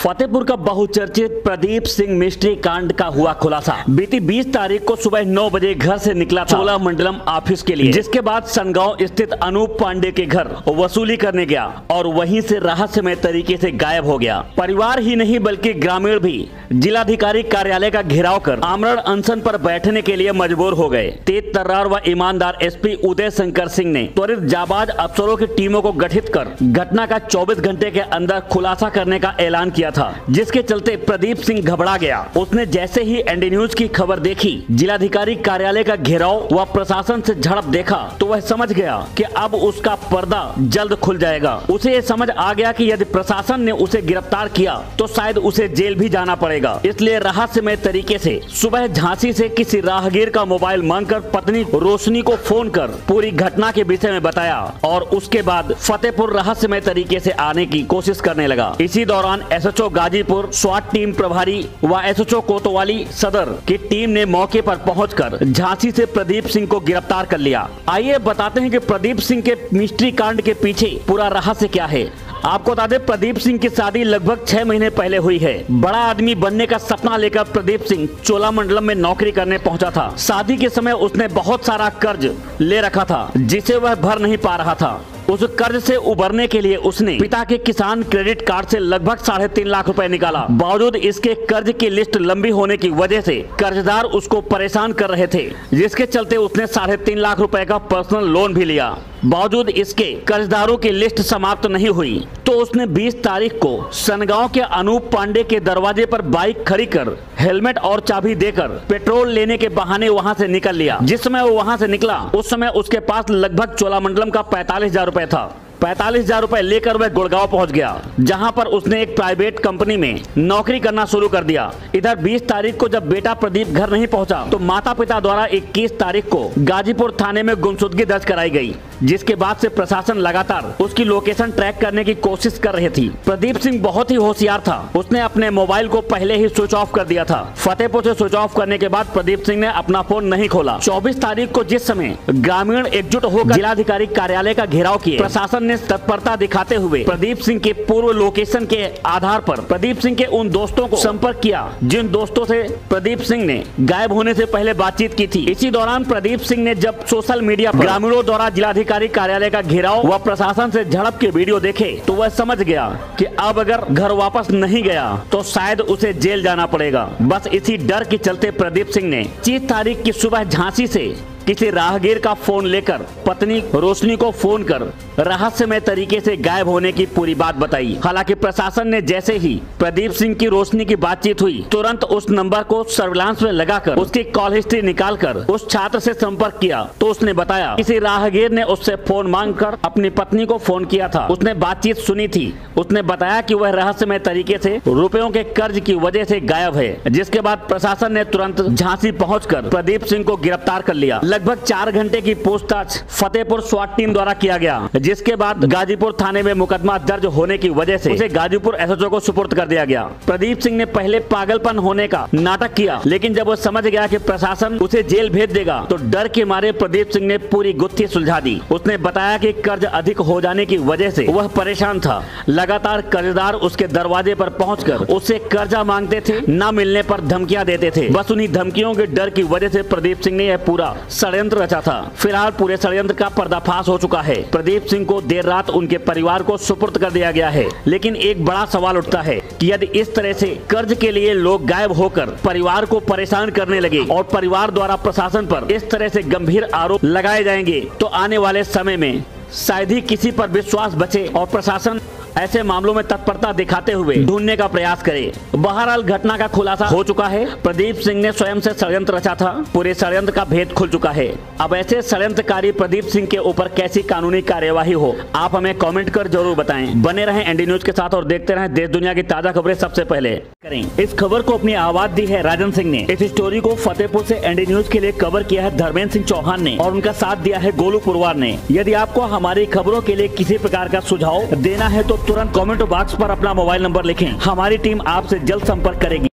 फतेहपुर का बहुचर्चित प्रदीप सिंह मिस्ट्री कांड का हुआ खुलासा। बीती 20 तारीख को सुबह 9 बजे घर से निकला था चोला मंडलम ऑफिस के लिए, जिसके बाद सनगांव स्थित अनूप पांडे के घर वसूली करने गया और वहीं से रहस्यमय तरीके से गायब हो गया। परिवार ही नहीं बल्कि ग्रामीण भी जिलाधिकारी कार्यालय का घेराव कर आमरण अनशन पर बैठने के लिए मजबूर हो गए। तेज तर्रार व ईमानदार एसपी उदय शंकर सिंह ने त्वरित जाबाज अफसरों की टीमों को गठित कर घटना का 24 घंटे के अंदर खुलासा करने का ऐलान किया था, जिसके चलते प्रदीप सिंह घबरा गया। उसने जैसे ही एनडी न्यूज की खबर देखी, जिलाधिकारी कार्यालय का घेराव व प्रशासन से झड़प देखा, तो वह समझ गया कि अब उसका पर्दा जल्द खुल जाएगा। उसे ये समझ आ गया कि यदि प्रशासन ने उसे गिरफ्तार किया तो शायद उसे जेल भी जाना पड़ेगा। इसलिए रहस्यमय तरीके से सुबह झांसी से किसी राहगीर का मोबाइल मांगकर पत्नी रोशनी को फोन कर पूरी घटना के विषय में बताया और उसके बाद फतेहपुर रहस्यमय तरीके से आने की कोशिश करने लगा। इसी दौरान एसएचओ गाजीपुर, स्वाट टीम प्रभारी व एसएचओ कोतवाली सदर की टीम ने मौके पर पहुंचकर झांसी से प्रदीप सिंह को गिरफ्तार कर लिया। आइए बताते हैं कि प्रदीप सिंह के मिस्ट्री कांड के पीछे पूरा रहस्य क्या है। आपको बता दें, प्रदीप सिंह की शादी लगभग 6 महीने पहले हुई है। बड़ा आदमी बनने का सपना लेकर प्रदीप सिंह चोलामंडलम में नौकरी करने पहुंचा था। शादी के समय उसने बहुत सारा कर्ज ले रखा था, जिसे वह भर नहीं पा रहा था। उस कर्ज से उबरने के लिए उसने पिता के किसान क्रेडिट कार्ड से लगभग 3.5 लाख रुपए निकाला। बावजूद इसके कर्ज की लिस्ट लंबी होने की वजह से कर्जदार उसको परेशान कर रहे थे, जिसके चलते उसने 3.5 लाख रुपए का पर्सनल लोन भी लिया। बावजूद इसके कर्जदारों की लिस्ट समाप्त नहीं हुई तो उसने 20 तारीख को सनगांव के अनूप पांडे के दरवाजे पर बाइक खड़ी कर हेलमेट और चाबी देकर पेट्रोल लेने के बहाने वहां से निकल लिया। जिस समय वो वहां से निकला उस समय उसके पास लगभग चोलामंडलम का 45,000 रुपए था। 45,000 रुपए लेकर वह गुड़गांव पहुंच गया, जहां पर उसने एक प्राइवेट कंपनी में नौकरी करना शुरू कर दिया। इधर 20 तारीख को जब बेटा प्रदीप घर नहीं पहुंचा तो माता पिता द्वारा 21 तारीख को गाजीपुर थाने में गुमशुदगी दर्ज कराई गई, जिसके बाद से प्रशासन लगातार उसकी लोकेशन ट्रैक करने की कोशिश कर रही थी। प्रदीप सिंह बहुत ही होशियार था। उसने अपने मोबाइल को पहले ही स्विच ऑफ कर दिया था। फतेहपुर से स्विच ऑफ करने के बाद प्रदीप सिंह ने अपना फोन नहीं खोला। 24 तारीख को जिस समय ग्रामीण एकजुट होकर जिलाधिकारी कार्यालय का घेराव किए, प्रशासन ने तत्परता दिखाते हुए प्रदीप सिंह के पूर्व लोकेशन के आधार पर प्रदीप सिंह के उन दोस्तों को संपर्क किया जिन दोस्तों से प्रदीप सिंह ने गायब होने से पहले बातचीत की थी। इसी दौरान प्रदीप सिंह ने जब सोशल मीडिया पर ग्रामीणों द्वारा जिलाधिकारी कार्यालय का घेराव व प्रशासन से झड़प के वीडियो देखे तो वह समझ गया कि अब अगर घर वापस नहीं गया तो शायद उसे जेल जाना पड़ेगा। बस इसी डर के चलते प्रदीप सिंह ने 30 तारीख की सुबह झांसी से किसी राहगीर का फोन लेकर पत्नी रोशनी को फोन कर रहस्यमय तरीके से गायब होने की पूरी बात बताई। हालांकि प्रशासन ने जैसे ही प्रदीप सिंह की रोशनी की बातचीत हुई, तुरंत उस नंबर को सर्विलांस में लगाकर उसकी कॉल हिस्ट्री निकालकर उस छात्र से संपर्क किया तो उसने बताया किसी राहगीर ने उससे फोन मांगकर अपनी पत्नी को फोन किया था। उसने बातचीत सुनी थी। उसने बताया कि वह रहस्यमय तरीके से रुपयों के कर्ज की वजह से गायब है, जिसके बाद प्रशासन ने तुरंत झांसी पहुंचकर प्रदीप सिंह को गिरफ्तार कर लिया। लगभग 4 घंटे की पूछताछ फतेहपुर स्वाट टीम द्वारा किया गया, जिसके बाद गाजीपुर थाने में मुकदमा दर्ज होने की वजह से उसे गाजीपुर एसएचओ को सुपुर्द कर दिया गया। प्रदीप सिंह ने पहले पागलपन होने का नाटक किया, लेकिन जब वो समझ गया कि प्रशासन उसे जेल भेज देगा तो डर के मारे प्रदीप सिंह ने पूरी गुत्थी सुलझा दी। उसने बताया कि कर्ज अधिक हो जाने की वजह से वह परेशान था। लगातार कर्जदार उसके दरवाजे पर पहुंचकर उससे कर्जा मांगते थे, न मिलने पर धमकियां देते थे। बस उन्हीं धमकियों के डर की वजह से प्रदीप सिंह ने यह पूरा षड्यंत्र रचा था। फिलहाल पूरे षड्यंत्र का पर्दाफाश हो चुका है। प्रदीप सिंह को देर रात उनके परिवार को सुपुर्द कर दिया गया है, लेकिन एक बड़ा सवाल उठता है कि यदि इस तरह से कर्ज के लिए लोग गायब होकर परिवार को परेशान करने लगे और परिवार द्वारा प्रशासन पर इस तरह से गंभीर आरोप लगाए जाएंगे तो आने वाले समय में शायद ही किसी पर विश्वास बचे और प्रशासन ऐसे मामलों में तत्परता दिखाते हुए ढूंढने का प्रयास करे। बहरहाल घटना का खुलासा हो चुका है। प्रदीप सिंह ने स्वयं से षड्यंत्र रचा था। पूरे षड्यंत्र का भेद खुल चुका है। अब ऐसे षड्यंत्रकारी प्रदीप सिंह के ऊपर कैसी कानूनी कार्यवाही हो, आप हमें कमेंट कर जरूर बताएं। बने रहें एनडी न्यूज के साथ और देखते रहें देश दुनिया की ताजा खबरें सबसे पहले करें। इस खबर को अपनी आवाज दी है राजन सिंह ने। इस स्टोरी को फतेहपुर से एनडी न्यूज के लिए कवर किया है धर्मेंद्र सिंह चौहान ने और उनका साथ दिया है गोलू पुरवार ने। यदि आपको हमारी खबरों के लिए किसी प्रकार का सुझाव देना है तो तुरंत कमेंट बॉक्स पर अपना मोबाइल नंबर लिखें। हमारी टीम आपसे जल्द संपर्क करेगी।